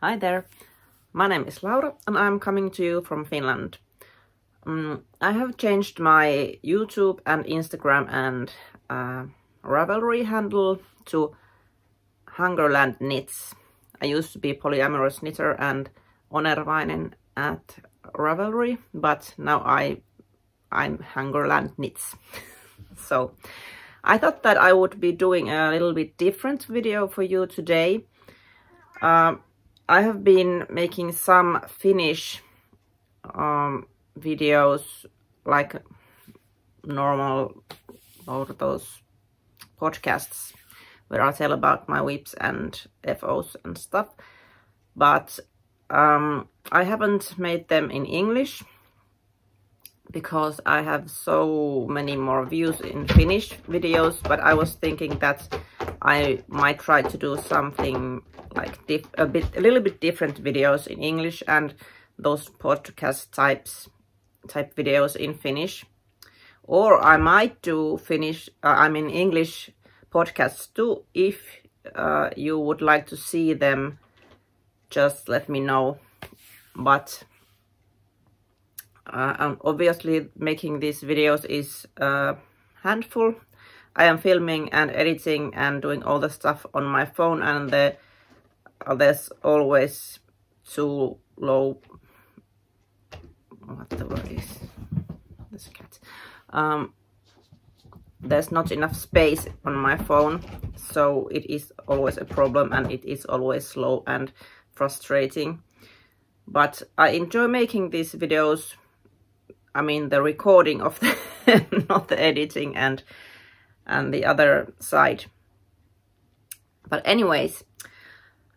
Hi there, my name is Laura and I'm coming to you from Finland. I have changed my YouTube and Instagram and Ravelry handle to Hungerland Knits. I used to be polyamorous knitter and Onervainen at Ravelry, but now I'm Hungerland Knits. So I thought that I would be doing a little bit different video for you today. I have been making some Finnish videos like normal or those podcasts where I tell about my whips and FOs and stuff, but I haven't made them in English because I have so many more views in Finnish videos, but I was thinking that I might try to do something like a little bit different videos in English and those podcast type videos in Finnish. Or I might do English podcasts too. If you would like to see them, just let me know. But obviously making these videos is a handful. I am filming and editing and doing all the stuff on my phone, and there's always too low, what the word is, this cat. There's not enough space on my phone, so it is always a problem and it is always slow and frustrating. But I enjoy making these videos. I mean the recording of them, not the editing and the other side. But anyways,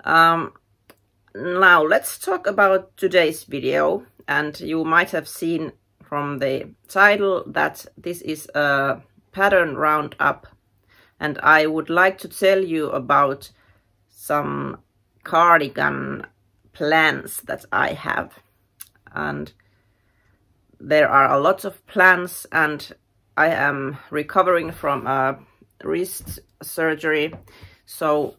now let's talk about today's video. And you might have seen from the title that this is a pattern roundup, and I would like to tell you about some cardigan plans that I have. And there are a lot of plans, and I am recovering from a wrist surgery, so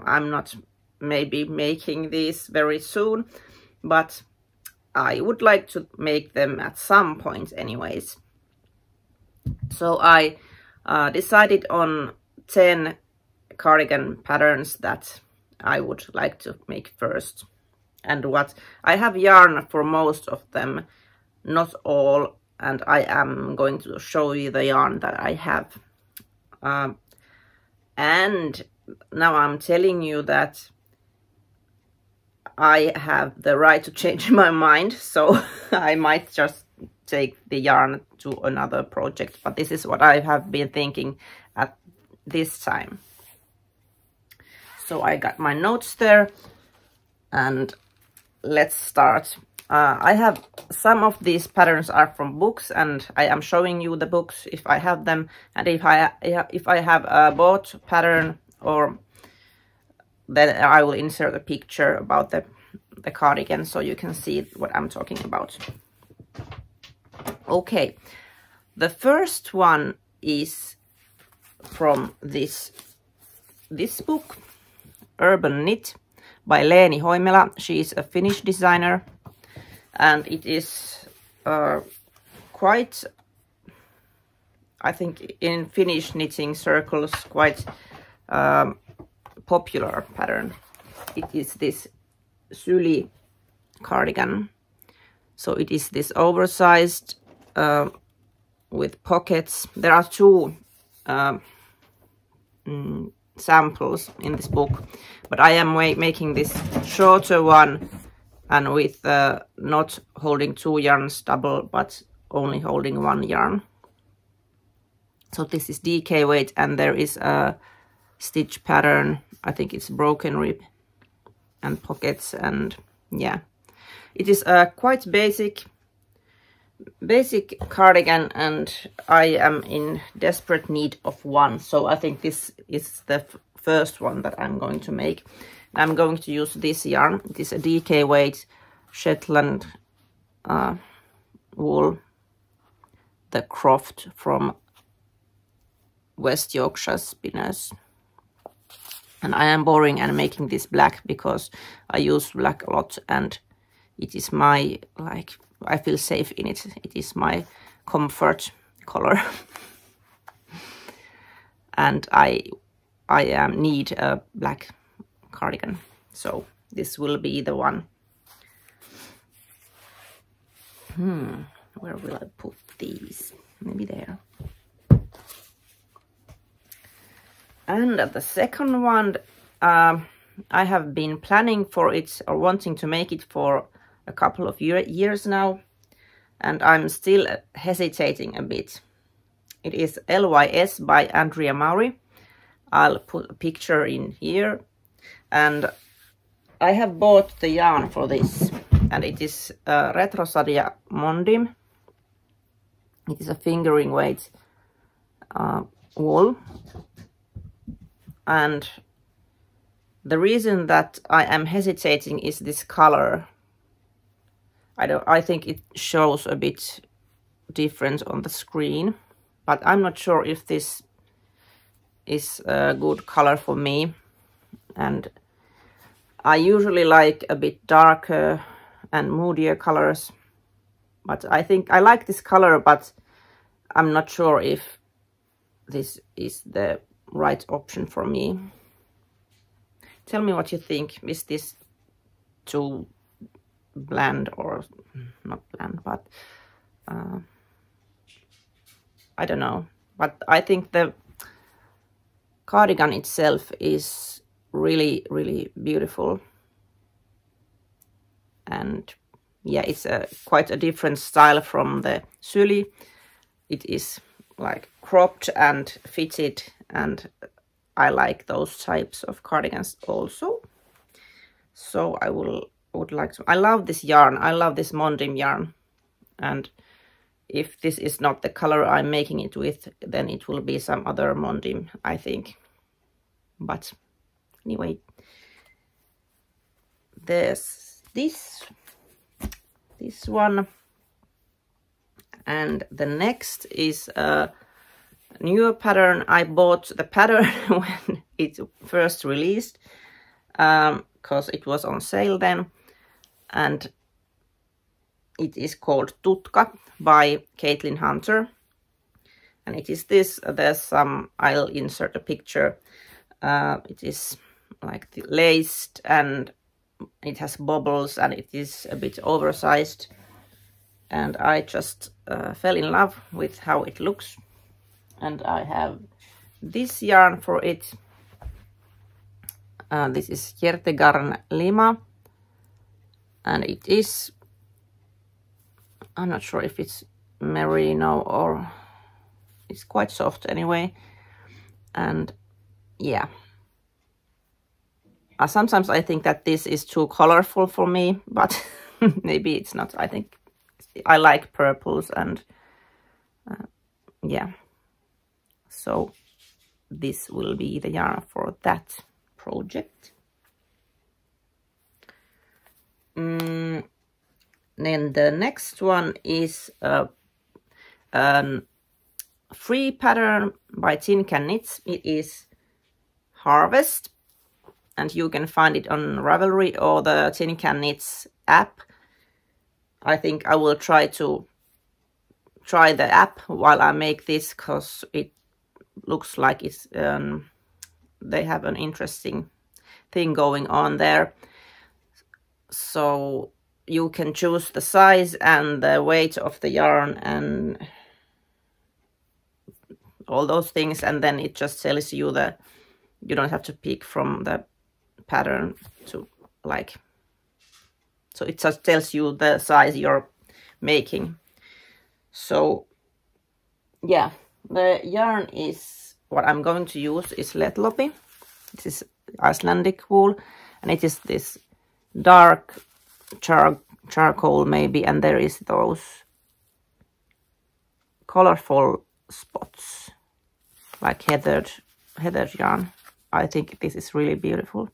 I'm not maybe making these very soon, but I would like to make them at some point anyways. So I decided on 10 cardigan patterns that I would like to make first. And what I have yarn for most of them, not all, and I am going to show you the yarn that I have. And now I'm telling you that I have the right to change my mind, so I might just take the yarn to another project, but this is what I have been thinking at this time. So I got my notes there, and let's start. I have some of these patterns are from books, and I am showing you the books if I have them, and if I have a bought pattern, or then I will insert a picture about the cardigan so you can see what I'm talking about. Okay, the first one is from this book, Urban Knit by Leeni Hoimela. She is a Finnish designer, and it is quite, I think in Finnish knitting circles, quite popular pattern. It is this Syli cardigan. So it is this oversized with pockets. There are two samples in this book, but I am making this shorter one and with not holding two yarns double, but only holding one yarn. So this is DK weight, and there is a stitch pattern. I think it's broken rib and pockets, and yeah, it is a quite basic cardigan, and I am in desperate need of one, so I think this is the first one that I'm going to make. I'm going to use this yarn. It is a DK weight Shetland wool, the Croft from West Yorkshire Spinners. And I am borrowing and making this black because I use black a lot, and it is my, like, I feel safe in it. It is my comfort color. And I need a black cardigan, so this will be the one. Where will I put these? Maybe there. And the second one, I have been planning for it or wanting to make it for a couple of years now, and I'm still hesitating a bit. It is LYS by Andrea Maury. I'll put a picture in here. And I have bought the yarn for this, and it is Retrosadia Mondim. It is a fingering weight wool. And the reason that I am hesitating is this color. I think it shows a bit different on the screen, but I'm not sure if this is a good color for me. And I usually like a bit darker and moodier colors, but I think I like this color, but I'm not sure if this is the right option for me. Tell me what you think. Is this too bland, or not bland, but I don't know. But I think the cardigan itself is really, really beautiful. And yeah, it's quite a different style from the Syli. It is like cropped and fitted, and I like those types of cardigans also. So I would like to. I love this yarn. I love this Mondim yarn. And if this is not the color I'm making it with, then it will be some other Mondim, I think. But anyway, there's this one. And the next is a newer pattern. I bought the pattern when it first released, because it was on sale then. And it is called Tutka by Caitlin Hunter. And it is this. There's some, I'll insert a picture. It is like laced, and it has bubbles, and it is a bit oversized. And I just fell in love with how it looks. And I have this yarn for it. This is Hjertegarn Lima. And it is, I'm not sure if it's merino or it's quite soft anyway. And yeah. Sometimes I think that this is too colorful for me, but maybe it's not. I think I like purples, and yeah. So this will be the yarn for that project. Then the next one is a free pattern by Tin Can Knits. It is Harvest, and you can find it on Ravelry or the Tin Can Knits app. I think I will try the app while I make this, because it looks like it's they have an interesting thing going on there. So you can choose the size and the weight of the yarn and all those things, and then it just tells you that you don't have to pick from the pattern to like, so it just tells you the size you're making. So yeah, the yarn is, what I'm going to use is Letlopi. This is Icelandic wool, and it is this dark charcoal maybe, and there is those colorful spots like heathered yarn. I think this is really beautiful.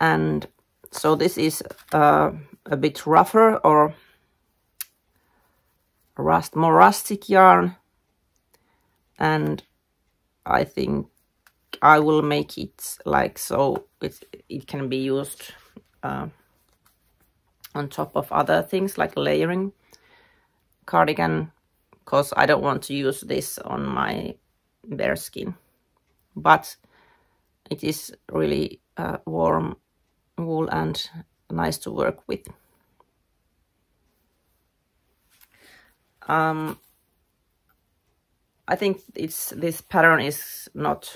And so this is a bit rougher, or more rustic yarn, and I think I will make it like so it can be used on top of other things like layering cardigan, because I don't want to use this on my bare skin. But it is really warm wool and nice to work with. I think this pattern is not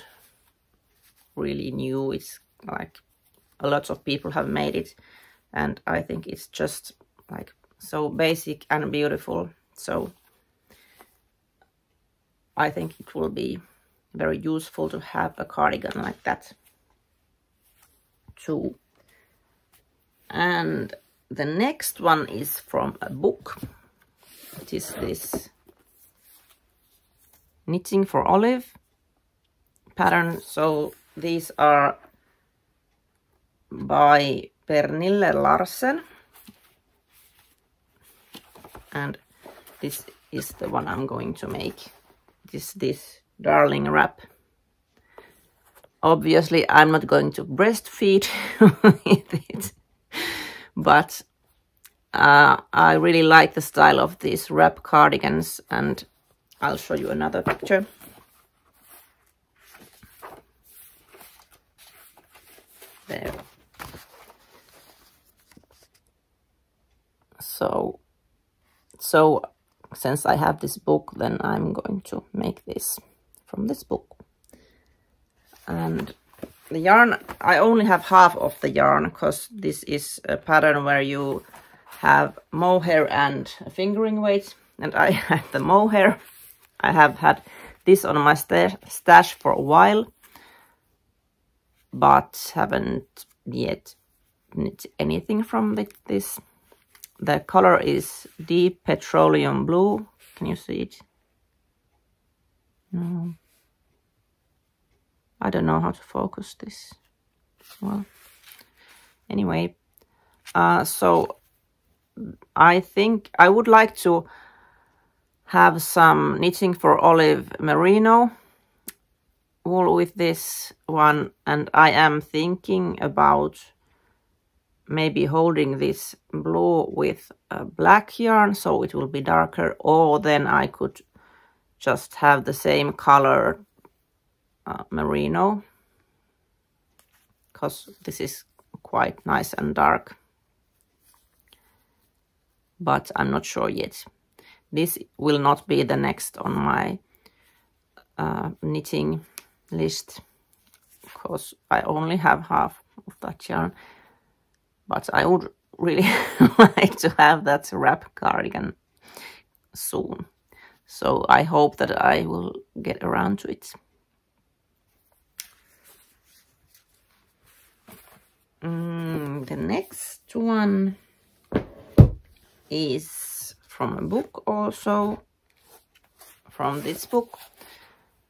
really new. It's like a lot of people have made it, and I think it's just like so basic and beautiful. So I think it will be very useful to have a cardigan like that too. And the next one is from a book. It is this Knitting for Olive pattern. So these are by Pernille Larsen, and this is the one I'm going to make. It is this darling wrap. Obviously I'm not going to breastfeed with it, but I really like the style of these wrap cardigans, and I'll show you another picture. There. So since I have this book, then I'm going to make this from this book. And the yarn, I only have half of the yarn, because this is a pattern where you have mohair and fingering weight, and I have the mohair. I have had this on my stash for a while, but haven't yet knit anything from this. The color is deep petroleum blue. Can you see it? No. I don't know how to focus this. Well, anyway, so I think I would like to have some Knitting for Olive merino wool with this one, and I am thinking about maybe holding this blue with a black yarn so it will be darker, or then I could just have the same color merino, because this is quite nice and dark, but I'm not sure yet. This will not be the next on my knitting list, because I only have half of that yarn, but I would really like to have that wrap cardigan soon, so I hope that I will get around to it. The next one is from a book, also from this book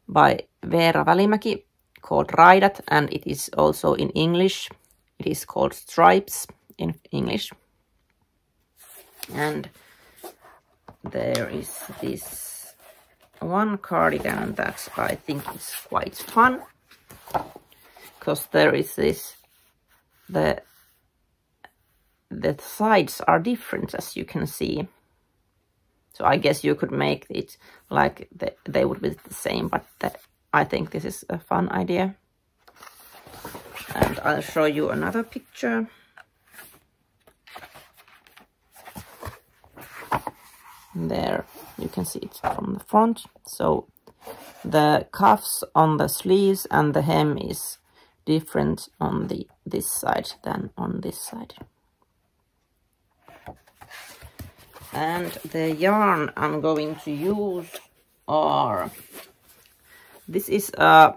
by Veera Välimäki, called Raidat, and it is also in English. It is called Stripes in English. And there is this one cardigan that I think is quite fun, because there is this, the sides are different, as you can see. So I guess you could make it like they would be the same, but I think this is a fun idea. And I'll show you another picture. There, you can see it from the front. So the cuffs on the sleeves and the hem is different on this side than on this side. And the yarn I'm going to use are, this is a,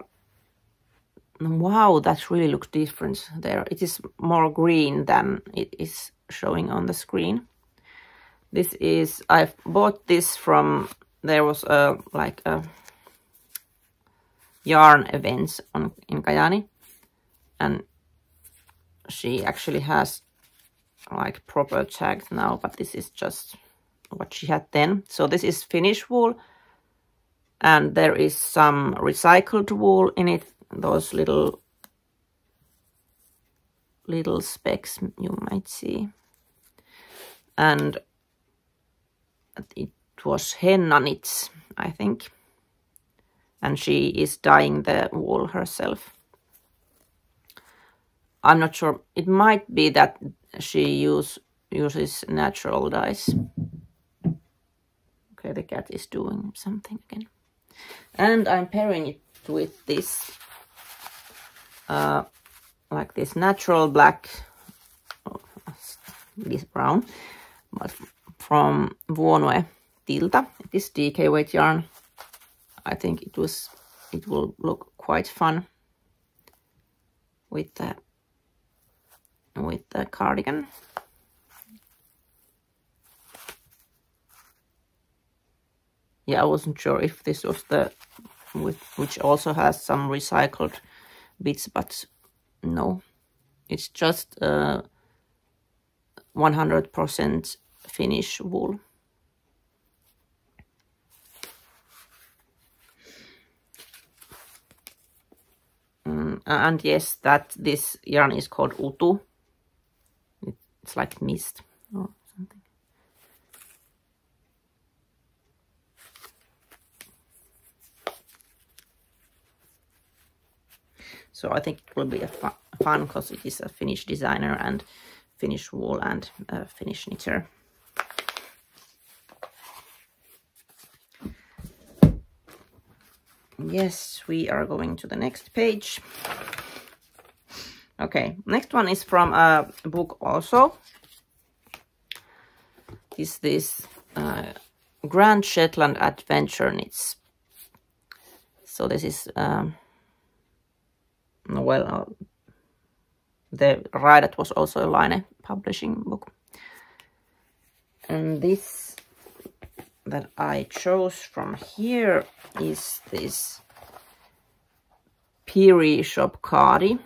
wow, that really looks different there. It is more green than it is showing on the screen. This is, I've bought this from, there was a like a yarn event in Kajaani, and she actually has like proper tags now, but this is just what she had then. So this is Finnish wool, and there is some recycled wool in it, those little specks you might see. And it was henna knits, I think. And she is dyeing the wool herself. I'm not sure. It might be that she uses natural dyes. Okay, the cat is doing something again. And I'm pairing it with this, like this natural black, this brown, but from Vuonue Tilta. It is DK weight yarn. I think it will look quite fun with the cardigan. Yeah, I wasn't sure if this was the which also has some recycled bits, but no, it's just 100% Finnish wool. And yes, that this yarn is called Utu. It's like mist or something. So I think it will be a fun because it is a Finnish designer and Finnish wool and a Finnish knitter. Yes, we are going to the next page. Okay, next one is from a book also. Is this Grand Shetland Adventure Knits. So this is the Raidat was also a Line publishing book. And this that I chose from here is this Peary Shop Cardi.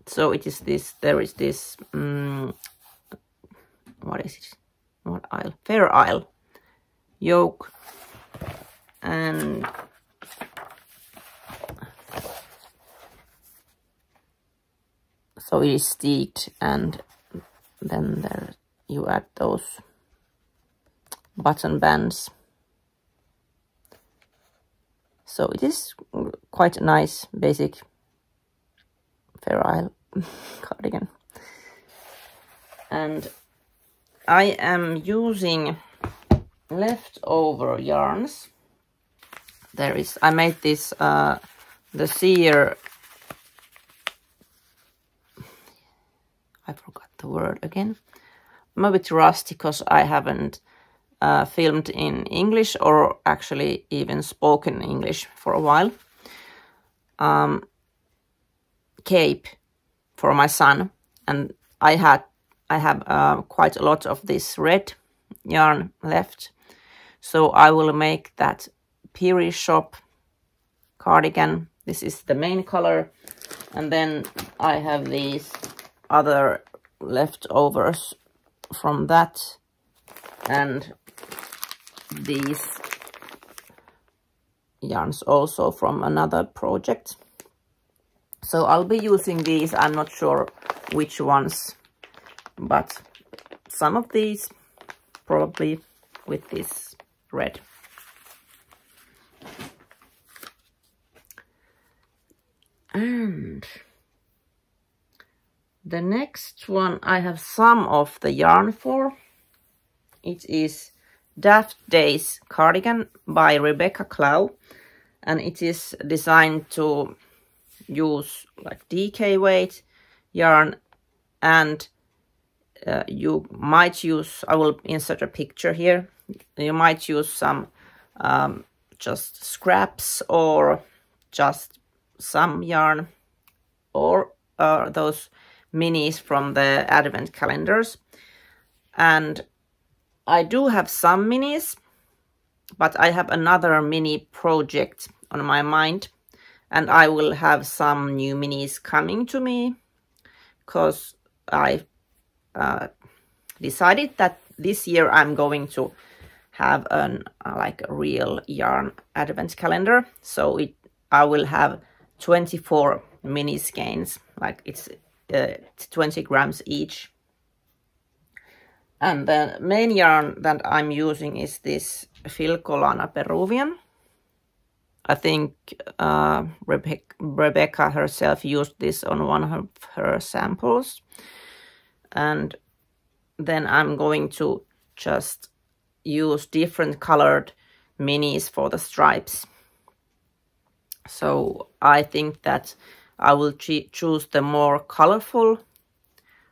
So it is this, there is this, what is it? What Isle? Fair Isle yoke. And so it is steeked, and then there you add those button bands. So it is quite a nice basic Fair Isle cardigan. And I am using leftover yarns. I made this the Seer, I forgot the word again. I'm a bit rusty because I haven't filmed in English or actually even spoken English for a while. Cape for my son, and I have quite a lot of this red yarn left, so I will make that Peary Shop cardigan. This is the main color, and then I have these other leftovers from that, and these yarns also from another project. So I'll be using these. I'm not sure which ones, but some of these probably with this red. And the next one I have some of the yarn for. It is Daft Days cardigan by Rebecca Clow, and it is designed to use like DK weight yarn, and you might use, I will insert a picture here, you might use some just scraps or just some yarn, or those minis from the advent calendars. And I do have some minis, but I have another mini project on my mind, and I will have some new minis coming to me because I decided that this year I'm going to have like a real yarn advent calendar. So I will have 24 mini skeins, like it's 20 grams each. And the main yarn that I'm using is this Filcolana Peruvian. I think Rebecca herself used this on one of her samples. And then I'm going to just use different colored minis for the stripes. So I think that I will choose the more colorful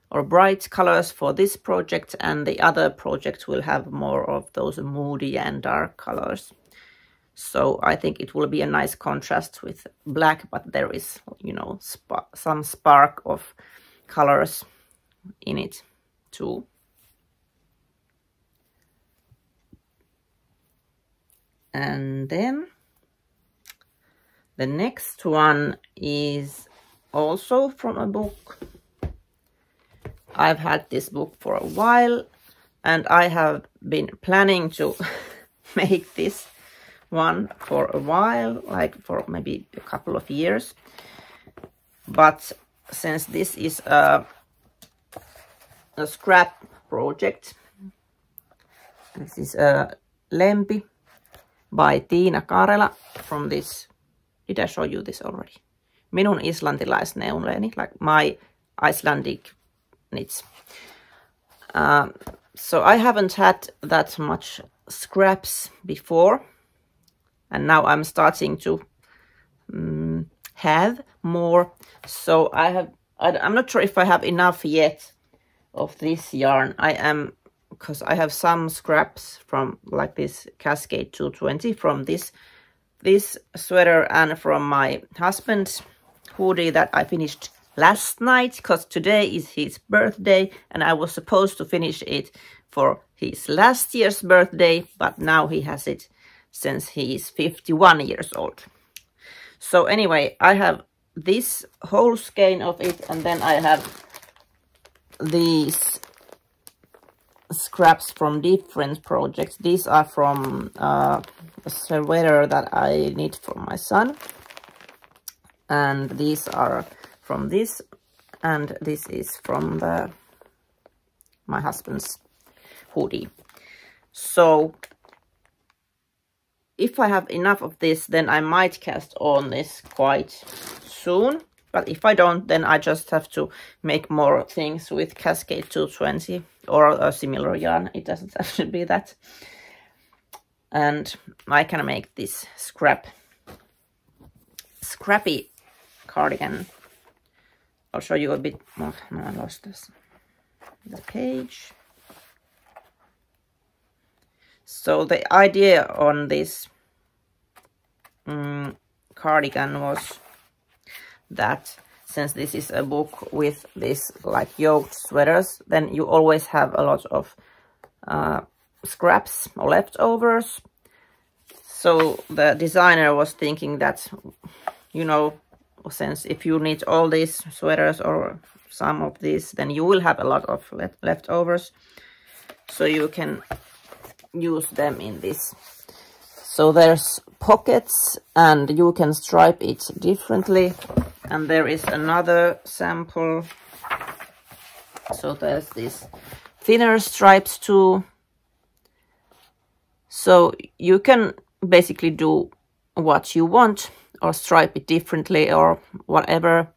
or bright colors for this project, and the other project will have more of those moody and dark colors. So I think it will be a nice contrast with black, but there is, you know, some spark of colors in it too. And then the next one is also from a book. I've had this book for a while, and I have been planning to make this one for a while, like for maybe a couple of years. But since this is a scrap project, this is a Lempi by Tiina Karela from this. Did I show you this already? Minun islantilaisneuleeni, like my Icelandic knits. So I haven't had that much scraps before, and now I'm starting to have more. So I'm not sure if I have enough yet of this yarn. Because I have some scraps from like this Cascade 220 from this sweater and from my husband's hoodie that I finished last night, because today is his birthday and I was supposed to finish it for his last year's birthday, but now he has it since he is 51 years old. So anyway, I have this whole skein of it, and then I have these scraps from different projects. These are from a sweater that I knit for my son, and these are from this, and this is from my husband's hoodie. So if I have enough of this, then I might cast on this quite soon. But if I don't, then I just have to make more things with Cascade 220 or a similar yarn. It doesn't have to be that. And I can make this scrappy cardigan. I'll show you a bit more. No, I lost the page. So the idea on this cardigan was that since this is a book with this like yoked sweaters, then you always have a lot of scraps or leftovers. So the designer was thinking that, you know, since if you knit all these sweaters or some of these, then you will have a lot of leftovers, so you can use them in this. So there's pockets and you can stripe it differently, and there is another sample. So there's these thinner stripes too. So you can basically do what you want or stripe it differently or whatever,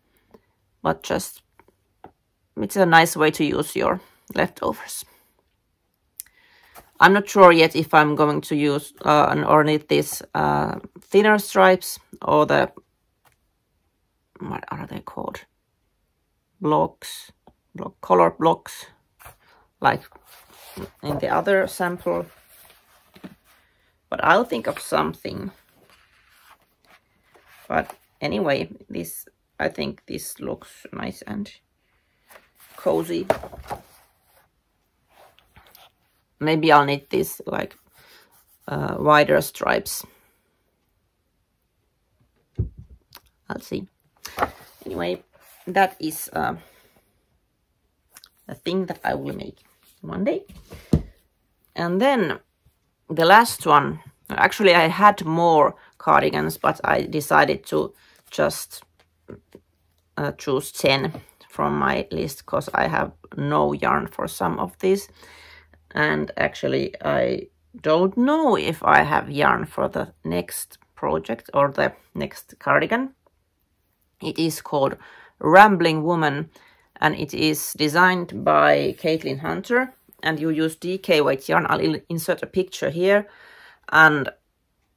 but just it's a nice way to use your leftovers. I'm not sure yet if I'm going to use or knit these thinner stripes or the, what are they called? Color blocks, like in the other sample. But I'll think of something. But anyway, I think this looks nice and cozy. Maybe I'll knit this like wider stripes. I'll see. Anyway, that is a thing that I will make one day. And then the last one Actually, I had more cardigans, but I decided to just choose 10 from my list because I have no yarn for some of these. And actually, I don't know if I have yarn for the next project or the next cardigan. It is called Rambling Woman, and it is designed by Caitlin Hunter, and you use DK weight yarn. I'll insert a picture here. And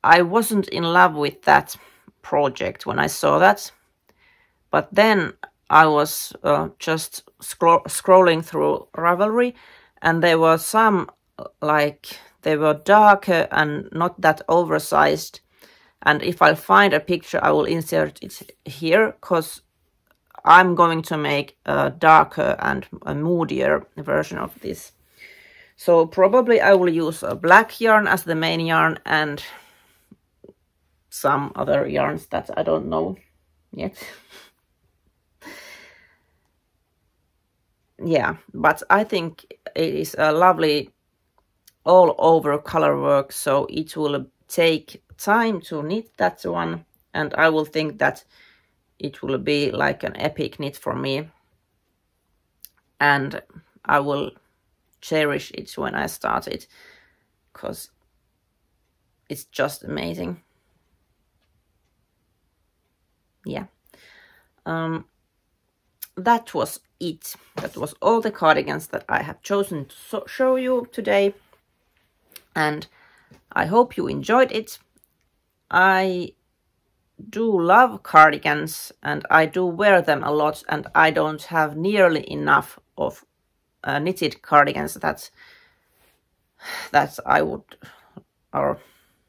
I wasn't in love with that project when I saw that, but then I was just scrolling through Ravelry, and there were some, like, they were darker and not that oversized. And if I find a picture, I will insert it here, because I'm going to make a darker and a moodier version of this. So probably I will use a black yarn as the main yarn and some other yarns that I don't know yet. Yeah, but I think it is a lovely all over color work, so it will take time to knit that one, and I will think that it will be like an epic knit for me, and I will cherish it when I start it, because it's just amazing. Yeah, that was it. That was all the cardigans that I have chosen to show you today, and I hope you enjoyed it. I do love cardigans and I do wear them a lot, and I don't have nearly enough of knitted cardigans that I would, or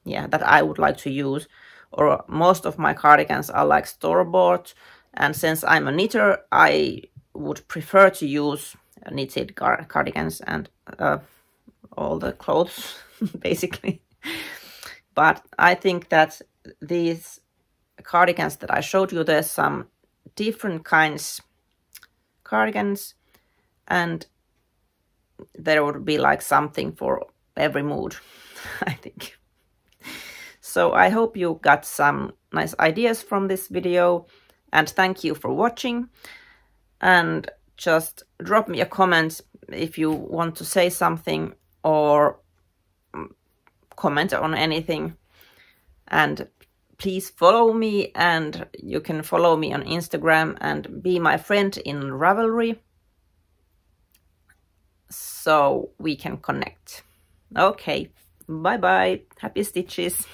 yeah, that I would like to use. Or most of my cardigans are like store-bought, and since I'm a knitter, I would prefer to use knitted cardigans and all the clothes basically. But I think that these cardigans that I showed you, there's some different kinds cardigans, and there would be like something for every mood, I think. So I hope you got some nice ideas from this video, and thank you for watching. And just drop me a comment if you want to say something or comment on anything. And please follow me, and you can follow me on Instagram and be my friend in Ravelry, so we can connect. Okay, bye bye, happy stitches.